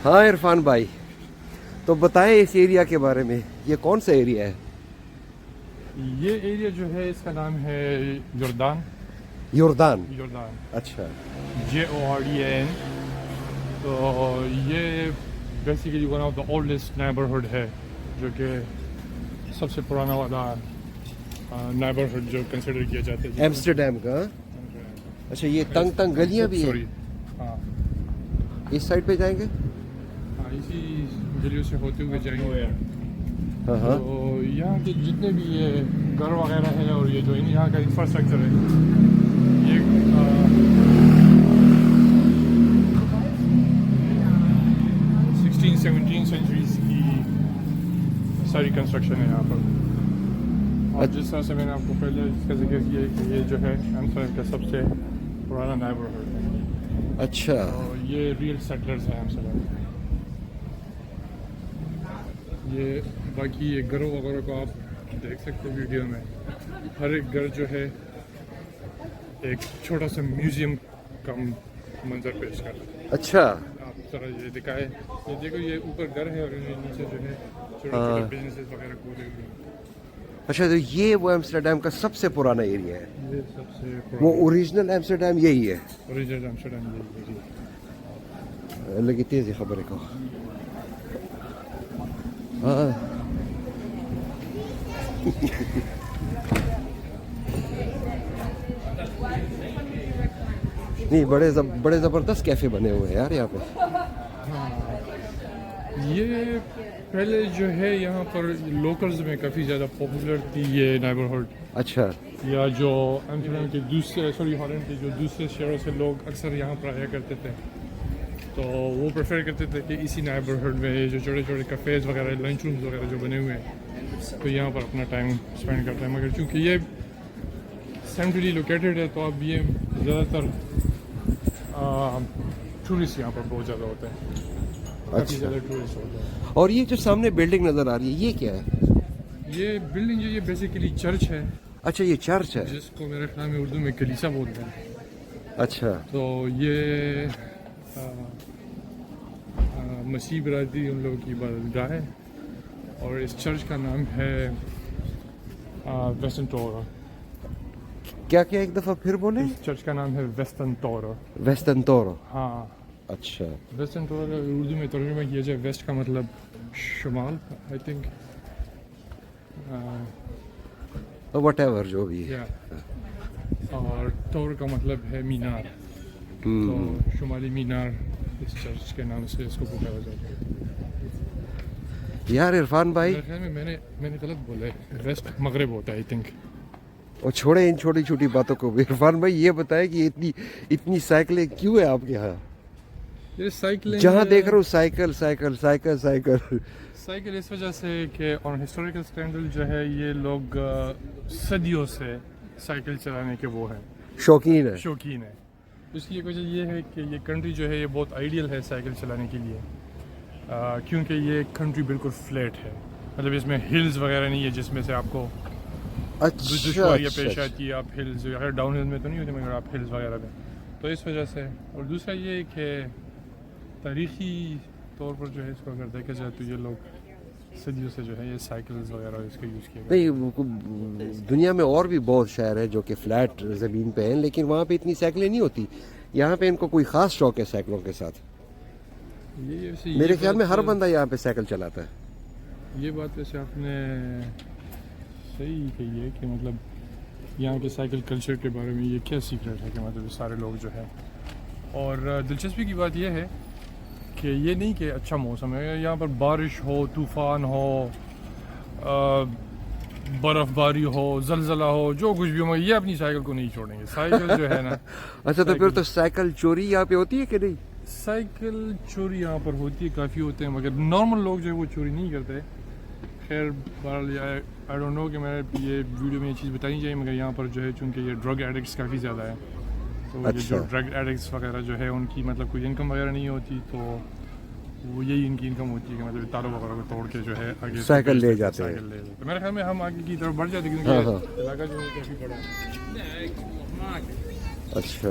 हाँ इरफान भाई, तो बताएं इस एरिया के बारे में। ये कौन सा एरिया है? ये एरिया जो है इसका नाम है योर्दान। योर्दान। योर्दान, अच्छा। JORDAN। तो ये basically one of the oldest neighbourhood है, जो कि सबसे पुराना वाला नेबरहुड जो कंसिडर किया जाता है एम्स्टरडेम का। अच्छा, ये तंग तंग गलियां भी हैं। हाँ इस साइड पे जाएंगे? हाँ, इसी गलियों से होते हुए जाएंगे। हाँ हाँ। तो यहाँ के जितने भी ये घर वगैरह है और ये जो यहाँ का इंफ्रास्ट्रक्चर है, ये 16-17 सेंचुरीज की सारी कंस्ट्रक्शन है यहाँ पर। और जिस तरह से मैंने आपको पहले इसका जिक्र किया है कि ये जो है एम्स्टर्डम का सबसे पुराना नेबरहुड है। अच्छा। तो ये रियल सेटलर्स हैं एम्स्टर्डम। ये बाकी ये घरों वगैरह को आप देख सकते हो वीडियो में। हर एक घर जो है एक छोटा सा म्यूजियम का मंजर पेश कर रहा है। अच्छा। आप जरा ये दिखाए, ये देखो, ये ऊपर घर है और ये नीचे जो है छोटे छोटे बिजनेसेस वगैरह खोले हुए हैं। अच्छा, तो ये वो एम्स्टरडेम का सबसे पुराना एरिया है। ये सबसे वो ओरिजिनल एम्स्टरडेम यही है। ओरिजिनल एम्स्टरडम यही है। लगी तेजी खबर को। हाँ। नहीं, बड़े जबरदस्त कैफे बने हुए हैं यार यहाँ पे। ये पहले जो है यहाँ पर लोकल्स में काफ़ी ज़्यादा पॉपुलर थी ये नेबरहुड। अच्छा। या जो एम्स्टर्डम के दूसरे हॉलैंड के जो दूसरे शहरों से लोग अक्सर यहाँ पर आया करते थे, तो वो प्रेफर करते थे कि इसी नेबरहुड में जो छोटे छोटे कफ़ेज़ वगैरह, लंच रूम्स वगैरह जो बने हुए हैं, तो यहाँ पर अपना टाइम स्पेंड करते हैं। मगर चूँकि ये सेंट्रली लोकेटेड है, तो अब ये ज़्यादातर टूरिस्ट यहाँ पर बहुत ज़्यादा होते हैं। काफ़ी ज़्यादा टूरिस्ट होते हैं। और ये जो सामने बिल्डिंग नजर आ रही है, ये क्या है? ये बिल्डिंग जो ये बेसिकली चर्च है। अच्छा, ये चर्च है। जिसको मेरे ख्याल में उर्दू में कलीसा बोलते हैं। अच्छा। तो ये मसीह बरादरी उन लोगों की इबादतगाह है और इस चर्च का नाम है वेस्टर्न टोरो। क्या क्या, एक दफा फिर बोले? इस चर्च का नाम है वेस्टर्न टोरो। Western Toro. हाँ, अच्छा। वेस्टर्न टोरो का उर्दू में तर्जुमा किया जाए, वेस्ट का मतलब शुमाल, आई थिंक, व्हाटएवर जो भी है। और टोर का मतलब है मीनार। तो शुमाली मीनार इस चर्च के नाम से इसको पुकारा जाता है। यार इरफान भाई, मेरे ख्याल में मैंने गलत बोला है, वेस्ट मगरिब होता है आई थिंक। और छोड़े इन छोटी छोटी बातों को। इरफान भाई ये बताए कि इतनी साइकिलें क्यों है आपके यहाँ? ये साइकिल जहाँ देख रहा हूँ cycle cycle cycle cycle cycle इस वजह से कि ऑन हिस्टोरिकल स्टैंडर्ड जो है ये लोग सदियों से साइकिल चलाने के वो हैं, शौकीन है। इसकी एक वजह ये है कि ये कंट्री जो है ये बहुत आइडियल है साइकिल चलाने के लिए, क्योंकि ये कंट्री बिल्कुल फ्लैट है। मतलब इसमें हिल्स वगैरह नहीं है जिसमें से आपको दुश्वारियाँ पेश आती है। आप हिल्स अगर डाउन हिल में तो नहीं होती, मगर आप हिल्स वगैरह में, तो इस वजह से। और दूसरा ये कि तारीख़ी तौर पर जो है इसको अगर देखा जाए तो ये लोग सदियों से जो है ये साइकिल्स वगैरह इसका यूज़ किया। नहीं, दुनिया में और भी बहुत शहर है जो कि फ्लैट ज़मीन पे हैं, लेकिन वहाँ पे इतनी साइकिलें नहीं होती। यहाँ पे इनको कोई ख़ास शौक है साइकिलों के साथ। मेरे ख्याल में हर बंदा यहाँ पे साइकिल चलाता है। ये बात वैसे आपने सही कही है कि मतलब यहाँ के साइकिल कल्चर के बारे में ये क्या सीक्रेट है कि मतलब सारे लोग जो है। और दिलचस्पी की बात यह है कि ये नहीं कि अच्छा मौसम है, यहाँ पर बारिश हो, तूफ़ान हो, बर्फ़बारी हो, ज़लज़ला हो, जो कुछ भी हो, ये अपनी साइकिल को नहीं छोड़ेंगे। साइकिल जो है ना अच्छा, तो फिर तो साइकिल चोरी यहाँ पे होती है कि नहीं? साइकिल चोरी यहाँ पर होती है, काफ़ी होते हैं, मगर नॉर्मल लोग जो है वो चोरी नहीं करते। खैर बहरहाल आई डोंट नो कि मैं ये वीडियो में ये चीज़ बतानी चाहिए, मगर यहाँ पर जो है चूँकि ये ड्रग एडिक्ट्स काफ़ी ज़्यादा है, तो ये जो ड्रग एडिक्ट्स वगैरह जो है उनकी मतलब कोई इनकम वगैरह नहीं होती, तो वो यही इनकी इनकम होती है कि मतलब तारों वगैरह को तोड़ के जो है आगे साइकिल ले जाते हैं। तो मेरे ख्याल में हम आगे की तरफ बढ़ जाते हैं, क्योंकि इलाका जो है काफ़ी बड़ा है। अच्छा।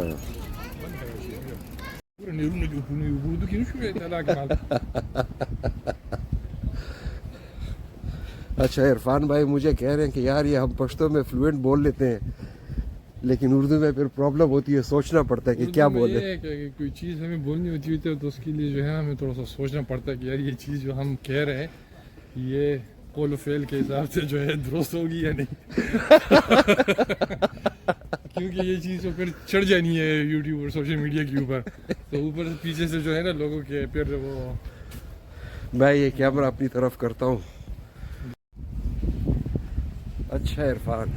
अच्छा इरफान भाई मुझे कह रहे हैं कि यार ये हम पश्तो में फ्लुएंट बोल लेते हैं लेकिन उर्दू में फिर प्रॉब्लम होती है, सोचना पड़ता है कि क्या बोले। कोई चीज़ हमें बोलनी होती है तो उसके लिए जो है हमें थोड़ा सा सोचना पड़ता है कि यार ये चीज़ जो हम कह रहे हैं ये कौल फेल के हिसाब से जो है दुरुस्त होगी या नहीं। क्योंकि ये चीज़ तो फिर चढ़ जानी है यूट्यूब और सोशल मीडिया के ऊपर, तो ऊपर से पीछे से जो है ना लोगों के फिर वो। मैं ये कैमरा अपनी तरफ करता हूँ। अच्छा इरफान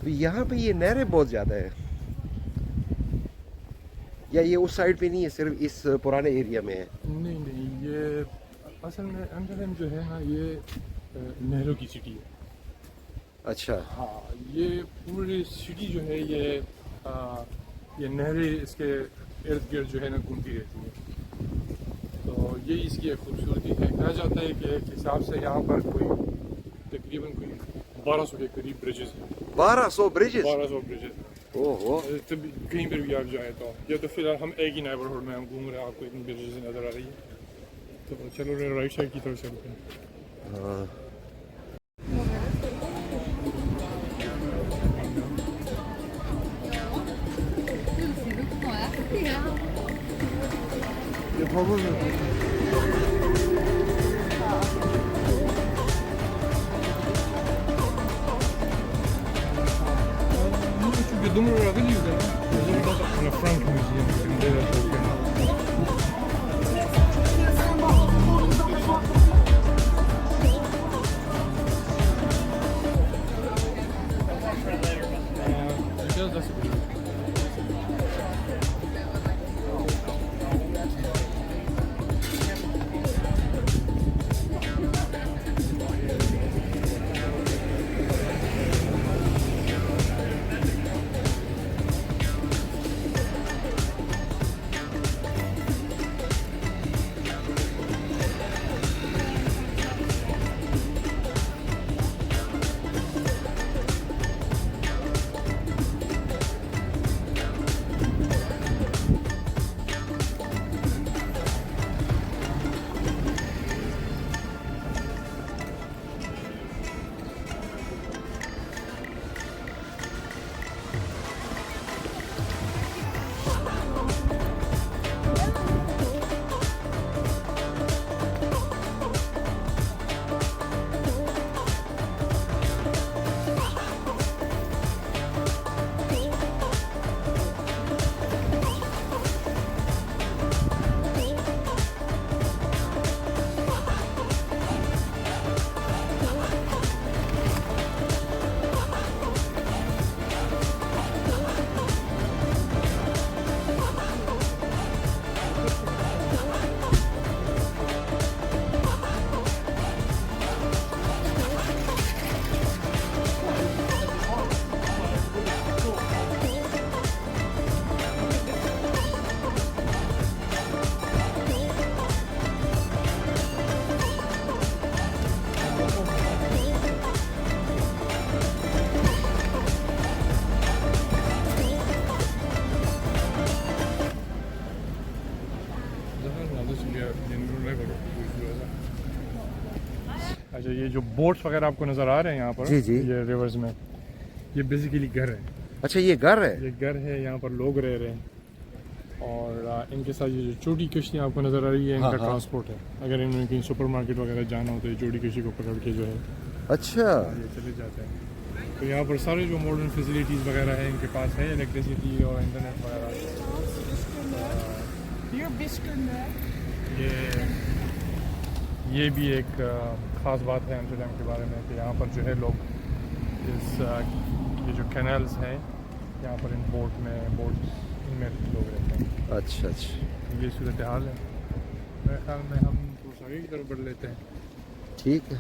तो यहाँ पे ये नहरें बहुत ज़्यादा है या ये उस साइड पे नहीं है, सिर्फ इस पुराने एरिया में है? नहीं नहीं, ये असल में एम्स्टर्डम जो है ना ये नहरों की सिटी है। अच्छा हाँ, ये पूरी सिटी जो है ये नहरें इसके इर्द गिर्द जो है ना घूमती रहती है, तो यही इसकी एक खूबसूरती है। कहा जाता है कि एक हिसाब से यहाँ पर कोई तकरीबन कोई 1200 के करीब ब्रिजेस हैं। 1200 ब्रिजेस? 1200 ब्रिजेस। ओहो। कहीं पर भी आप जाए तो या तो फिलहाल हम एक ही नेबरहुड में हम घूम रहे हैं, आपको इतनी ब्रिजेस नज़र आ रही है, तो चलो राइट साइड की तरफ चलते हैं। हाँ думаю, родились, да? На Франк музеем. अच्छा, ये जो बोट्स वगैरह आपको नज़र आ रहे हैं यहाँ पर, जी जी, ये रिवर्स में, ये बेसिकली घर है। अच्छा ये घर है? ये घर है, यहाँ पर लोग रह रहे हैं और इनके साथ ये जो छोटी कश्ती आपको नज़र आ रही है इनका ट्रांसपोर्ट है। अगर इन्होंने कहीं सुपरमार्केट वगैरह जाना हो तो ये छोटी कश्ती को पकड़ के जो है अच्छा ये चले जाते हैं। तो यहाँ पर सारे जो मॉडर्न फैसिलिटीज़ वगैरह है इनके पास है, इलेक्ट्रिसिटी और इंटरनेट वगैरह। ये भी एक ख़ास बात है एम्स्टर्डम के बारे में कि यहाँ पर जो है लोग ये जो कैनल्स हैं यहाँ पर इन इनमें लोग रहते हैं। अच्छा अच्छा, ये सूरत हाल है। मेरे ख्याल में हम थोड़ा आगे की तरफ बढ़ लेते हैं। ठीक है।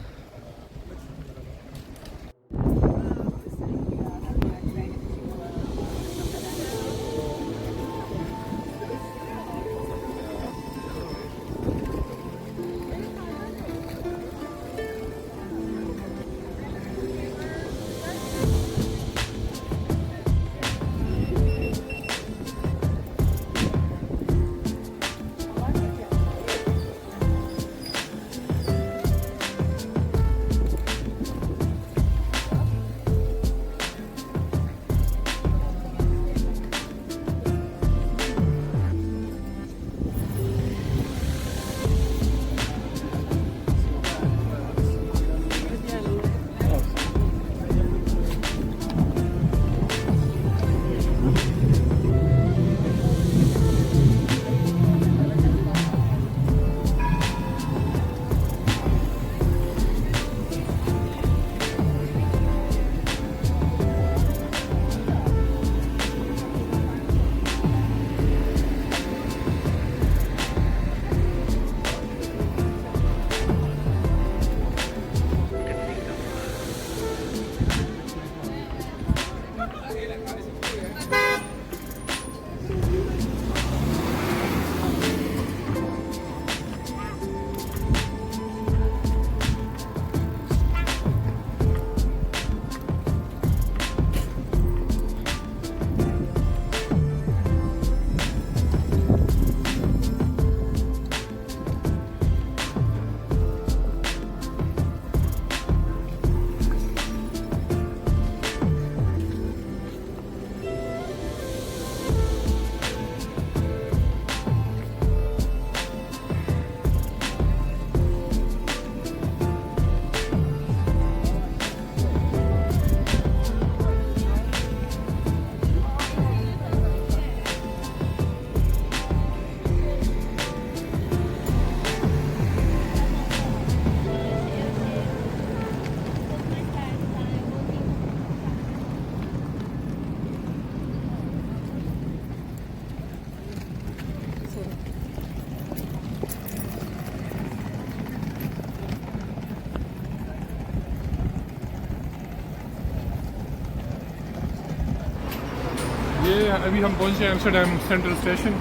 ये अभी हम पहुंचे हैं एम्स्टर्डम सेंट्रल स्टेशन।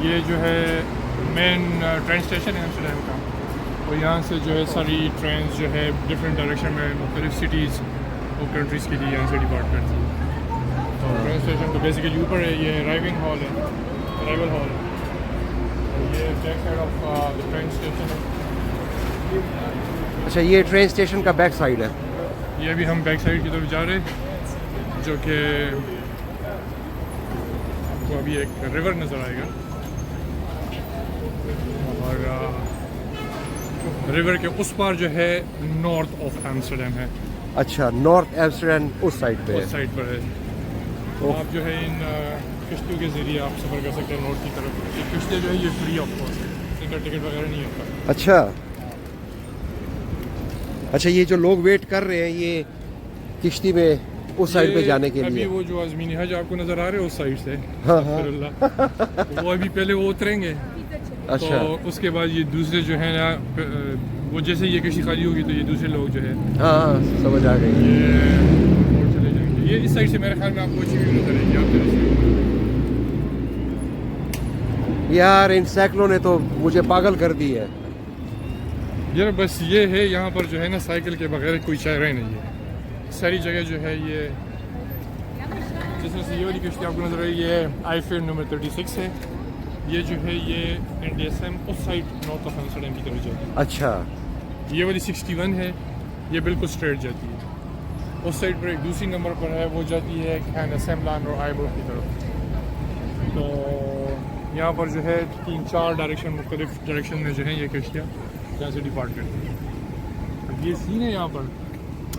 ये जो है मेन ट्रेन स्टेशन है एम्स्टर्डम का, और यहाँ से जो है सारी ट्रेन जो है डिफरेंट डायरेक्शन में मुख्तलिफ सिटीज़ और कंट्रीज़ के लिए यहाँ से डिपार्ट करती है। तो ट्रेन स्टेशन तो बेसिकली ऊपर है, ये अराइवल हॉल है। और ये back side of the train station है। अच्छा, ये ट्रेन स्टेशन का बैक साइड है। ये अभी हम बैक साइड की तरफ जा रहे हैं, जो कि आपको अभी एक रिवर नज़र आएगा, और रिवर के उस पार जो है नॉर्थ ऑफ एम्स्टर्डम है। अच्छा, नॉर्थ एम्स्टर्डम उस साइड पे उस साइड पर है। तो आप जो है इन किश्तियों के ज़रिए आप सफ़र कर सकते हैं नॉर्थ की तरफ। ये किश्तियाँ जो है ये फ्री ऑफ कॉस्ट है, इनका टिकट वगैरह नहीं होता। अच्छा अच्छा, ये जो लोग वेट कर रहे हैं ये किश्ती में उस साइड पे जाने के अभी लिए, वो जो आज़मीनी हज आपको नज़र आ रहे हैं उस साइड से, हाँ हाँ। वो अभी पहले वो उतरेंगे। अच्छा, तो उसके बाद ये दूसरे जो है ना, वो जैसे ये किश्ती खाली होगी तो ये दूसरे लोग जो है हाँ हाँ समझ आ गई। ये और चले जाएंगे। ये इस साइड से मेरे ख्याल में आपको अच्छी व्यू नजर आएगी। आप यार इन साइकिलों ने तो मुझे पागल कर दी है यार। बस ये है यहाँ पर जो है ना, साइकिल के बगैर कोई चारा नहीं है। सारी जगह जो है ये, जिस तरह से ये वाली किश्ती आपको नजर आई, ये आई-फेयर नंबर 36 है। ये जो है ये NDSM उस साइड नॉर्थ ऑफ एम्स्टर्डम की तरफ जाती है। अच्छा, ये वाली 61 है, ये बिल्कुल स्ट्रेट जाती है। उस साइड पर एक दूसरी नंबर पर है, वो जाती है एसएमलैंड और आइबोर्ग की तरफ। तो यहाँ पर जो है 3-4 डायरेक्शन, मुख्तलिफ डायरेक्शन में जो है ये किश्तियाँ यहाँ से डिपार्ट करती है। अब ये सीन है यहाँ पर।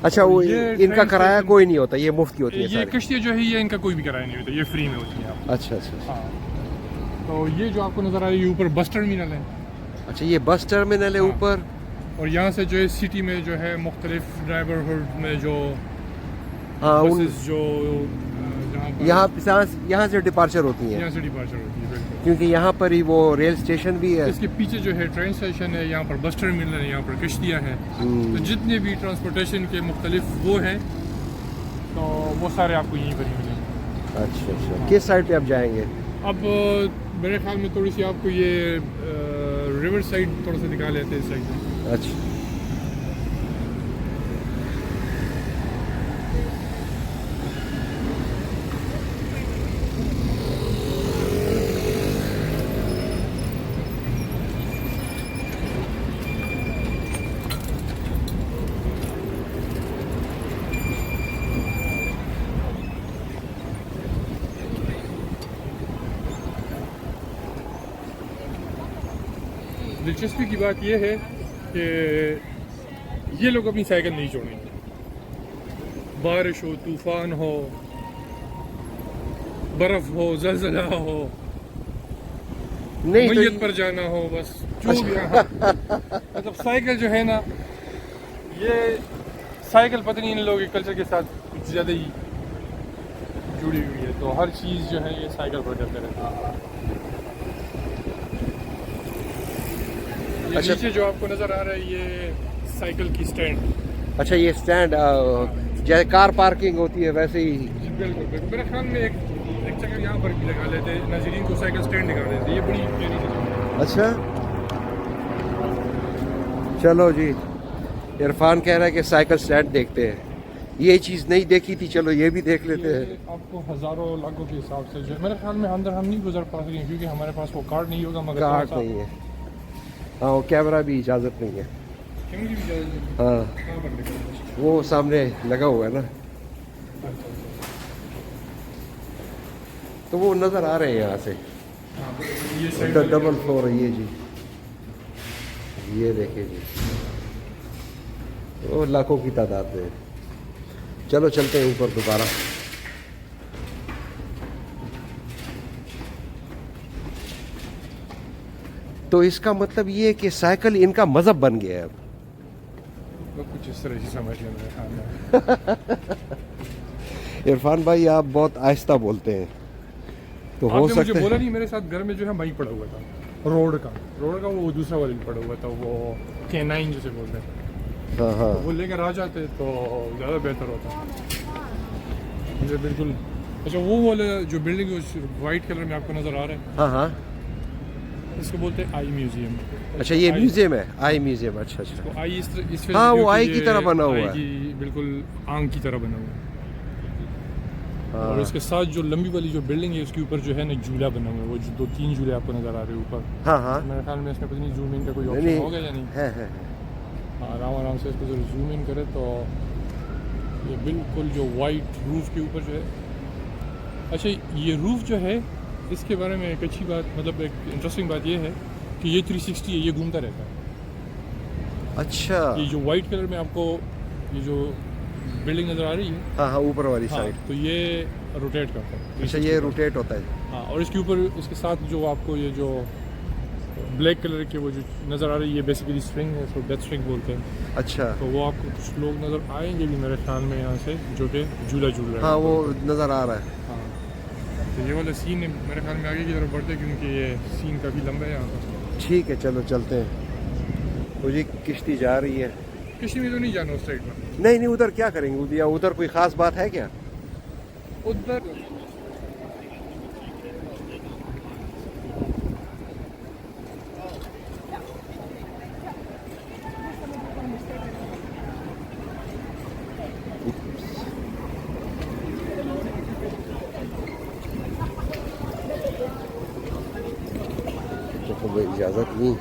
अच्छा, वो इनका किराया कोई नहीं होता, ये मुफ्त की होती है? ये किश्तियाँ जो है ये इनका कोई भी किराया नहीं होता, ये फ्री में होती है। अच्छा अच्छा, हाँ। तो ये जो आपको नज़र आ रही है ऊपर बस टर्मिनल है। अच्छा, ये बस टर्मिनल है ऊपर। और यहाँ से जो है सिटी में जो है मुख्तलिफ ड्राइवरहुड में जो बसेस जो यहाँ से डिपार्चर होती हैं। यहाँ से डिपार्चर होती है बिल्कुल, क्योंकि यहाँ पर ही वो रेल स्टेशन भी है। इसके पीछे जो है ट्रेन स्टेशन है, यहाँ पर बस टर्मिनल है, यहाँ पर किश्तियाँ हैं। तो जितने भी ट्रांसपोर्टेशन के मुख्तलिफ वो हैं, तो वो सारे आपको यहीं पर ही मिलेंगे। अच्छा अच्छा, किस साइड पे आप जाएंगे? अब मेरे ख्याल में थोड़ी सी आपको ये रिवर साइड थोड़ा सा दिखा लेते हैं इस साइड में। अच्छा, दिलचस्पी की बात यह है कि ये लोग अपनी साइकिल नहीं छोड़ेंगे। बारिश हो, तूफान हो, बर्फ हो, ज़लज़ला हो, नहीं मैयत पर जाना हो, बस जो भी मतलब साइकिल जो है ना, ये साइकिल पता नहीं इन लोगों के कल्चर के साथ कुछ ज़्यादा ही जुड़ी हुई है। तो हर चीज़ जो है ये साइकिल पर करते रहते हैं। अच्छा, नीचे जो आपको नज़र आ रहा है ये साइकिल की स्टैंड। अच्छा, ये स्टैंड जैसे कार पार्किंग होती है वैसे ही बिल्कुल बिल्कुल मेरे ख्याल में एक चक्कर यहाँ पर भी लगा लेते हैं, नाज़रीन को साइकिल स्टैंड दिखा देते, ये बड़ी प्यारी चीज़ है। अच्छा चलो जी, इरफान कह रहा है कि साइकिल स्टैंड देखते हैं, ये चीज़ नहीं देखी थी, चलो ये भी देख लेते हैं। आपको हज़ारों लाखों के हिसाब से जो मेरे ख्याल में अंदर हम नहीं गुजर पा रहे हैं क्योंकि हमारे पास वो कार्ड नहीं होगा, मगर कार्ड नहीं है, हाँ वो कैमरा भी इजाज़त नहीं है, कैमरे की भी इजाज़त नहीं है। हाँ कहाँ पर लिखा है? वो सामने लगा हुआ है ना, तो वो नज़र आ रहे हैं यहाँ से। ये साइड डबल फ्लोर है ये जी, ये देखे जी, वो लाखों की तादाद में। चलो चलते हैं ऊपर दोबारा। तो इसका मतलब ये है कि साइकिल इनका मजहब बन गया है अब। तो कुछ इस तरह से समझ लें मेरे ख्याल में। इरफान भाई आप बहुत आहिस्ता बोलते हैं, तो हो आपने मुझे सकता बोला है नहीं, मेरे साथ घर में जो है वहीं पड़ा हुआ था, रोड का वो दूसरा वाला भी पड़ा हुआ था, वो K9 जिसे बोलते हैं, हाँ हाँ वो लेकर आ जाते तो ज़्यादा बेहतर होता मुझे बिल्कुल। अच्छा वो वाला जो बिल्डिंग वाइट कलर में आपको नज़र आ रहा है, हाँ हाँ, इसको बोलते हैं आई म्यूजियम। अच्छा ये म्यूजियम है, आई म्यूजियम, अच्छा अच्छा, तो आई इस वजह हाँ से वो आई क्योंकि की तरह ये बना हुआ आई है, की बिल्कुल आंख की तरह बना हुआ है। हाँ और उसके साथ जो लंबी वाली जो बिल्डिंग है उसके ऊपर जो है ना झूला बना हुआ है, वो जो 2-3 झूले आपको नज़र आ रहे हैं ऊपर। हाँ हाँ, मेरे ख्याल में इसमें पता नहीं जूम इन का कोई नहीं ऑप्शन होगा या नहीं। है। हाँ आराम से इसको जरूर जूम इन करे तो ये बिल्कुल जो वाइट रूफ के ऊपर जो है। अच्छा ये रूफ जो है इसके बारे में एक अच्छी बात, मतलब एक इंटरेस्टिंग बात ये है कि ये 360 है, ये घूमता रहता है। अच्छा ये जो वाइट कलर में आपको ये जो बिल्डिंग नज़र आ रही है, हाँ हाँ ऊपर वाली हाँ, साइड, तो ये रोटेट करता है। अच्छा ये रोटेट होता है, हाँ और इसके ऊपर इसके साथ जो आपको ये जो ब्लैक कलर के वो जो नज़र आ रही है, ये बेसिकली स्विंग है, इसको डेथ स्विंग बोलते हैं। अच्छा तो वो आपको कुछ लोग नज़र आएंगे भी मेरे ख्याल में यहाँ से, जो कि झूला झूल रहे हैं। हाँ वो नज़र आ रहा है। हाँ तो ये वाला सीन मेरे ख्याल में आगे की तरफ बढ़ते हैं क्योंकि ये सीन काफ़ी लंबा है यहाँ पर। ठीक है चलो चलते हैं, मुझे किश्ती जा रही है। किसी में तो नहीं जाना उस साइड में, नहीं उधर क्या करेंगे, या उधर कोई ख़ास बात है क्या? उधर तो इजाज़त नहीं।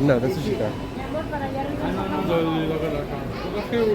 No, das ist egal.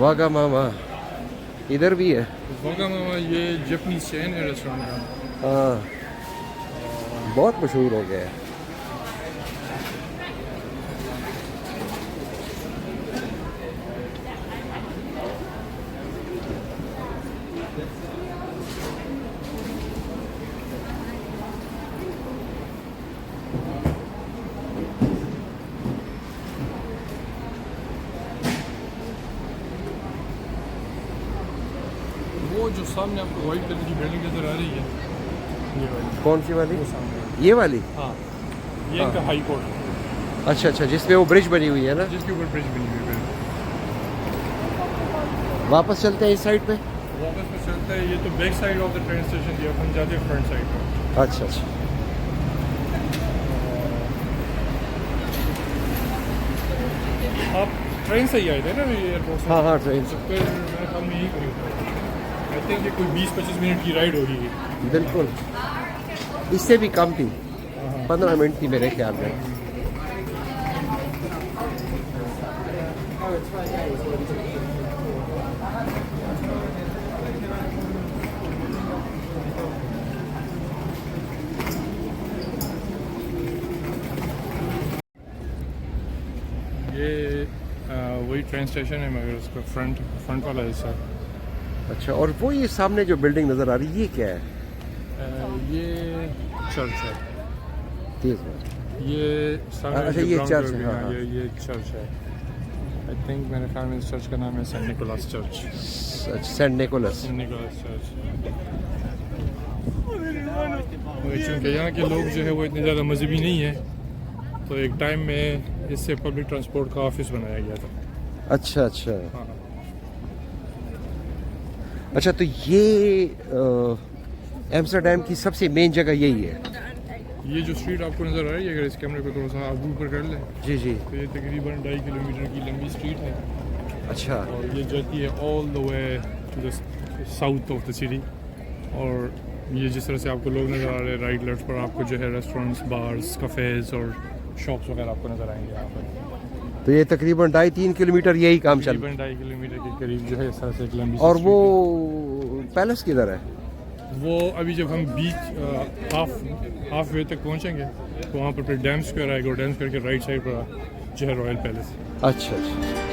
वागा मामा इधर भी है. वागा मामा ये जापानीज चेन है रेस्टोरेंट का. हाँ बहुत मशहूर हो गया है. वो जो सामने आपको व्हाइट कलर की बिल्डिंग नजर आ रही है, ये वाली. कौन सी वाली? वो सामने. ये वाली? हाँ ये इनका हाई कोर्ट. अच्छा अच्छा जिसपे वो ब्रिज बनी हुई है ना, जिसके ऊपर ब्रिज बनी हुई है. वापस चलते हैं इस साइड पे. वापस में चलता है. ये तो back side of the train station दिया, अपन जाते हैं फ्रंट साइड पर. अच्छा अच्छा आप ट्रेन से ही आए थे ना एयरपोर्ट से? हाँ हाँ ट्रेन से. फिर मेरे ख्याल में यही करीब आई थिंक ये कोई 20-25 मिनट की राइड होगी. बिल्कुल इससे भी कम थी, 15 मिनट थी मेरे ख्याल में. ट्रेन स्टेशन है मगर उसका फ्रंट वाला हिस्सा। अच्छा, और वो ये सामने जो बिल्डिंग नज़र आ रही है ये क्या है? ये चर्च है। तेज ये अच्छा, ये चर्च है, हाँ, ये चर्च है। आई थिंक मेरे ख्याल में इस चर्च का नाम है saint Nicholas church. Saint Nicholas church. चूँकि यहाँ के लोग जो है वो इतने ज़्यादा मजहबी नहीं है, तो एक टाइम में इससे पब्लिक ट्रांसपोर्ट का ऑफिस बनाया गया था। अच्छा अच्छा। हाँ। अच्छा, तो ये एम्स्टर्डम की सबसे मेन जगह यही है? ये जो स्ट्रीट आपको नज़र आ रही है, अगर इस कैमरे को थोड़ा सा आप ऊपर कर लें, जी जी, तो ये तकरीबन 2.5 किलोमीटर की लंबी स्ट्रीट है। अच्छा। और ये जाती है all the way to the south of the city. और ये जिस तरह से आपको लोग नज़र आ रहे हैं, राइट लेफ्ट पर आपको जो है रेस्टोरेंट्स, बार्स, कफ़ेज़ और शॉप्स वगैरह आपको नज़र आएंगे यहाँ पर। तो ये तकरीबन 2.5-3 किलोमीटर यही काम चल। तकरीबन 2.5 किलोमीटर के करीब जो है इस तरह से एक लंबी। और वो पैलेस किधर है? वो अभी जब हम बीच हाफ वे तक पहुँचेंगे तो वहाँ पर फिर डैम स्क्वायर आएगा, और डैम स्क्वायर के राइट साइड पर जो है रॉयल पैलेस। अच्छा अच्छा।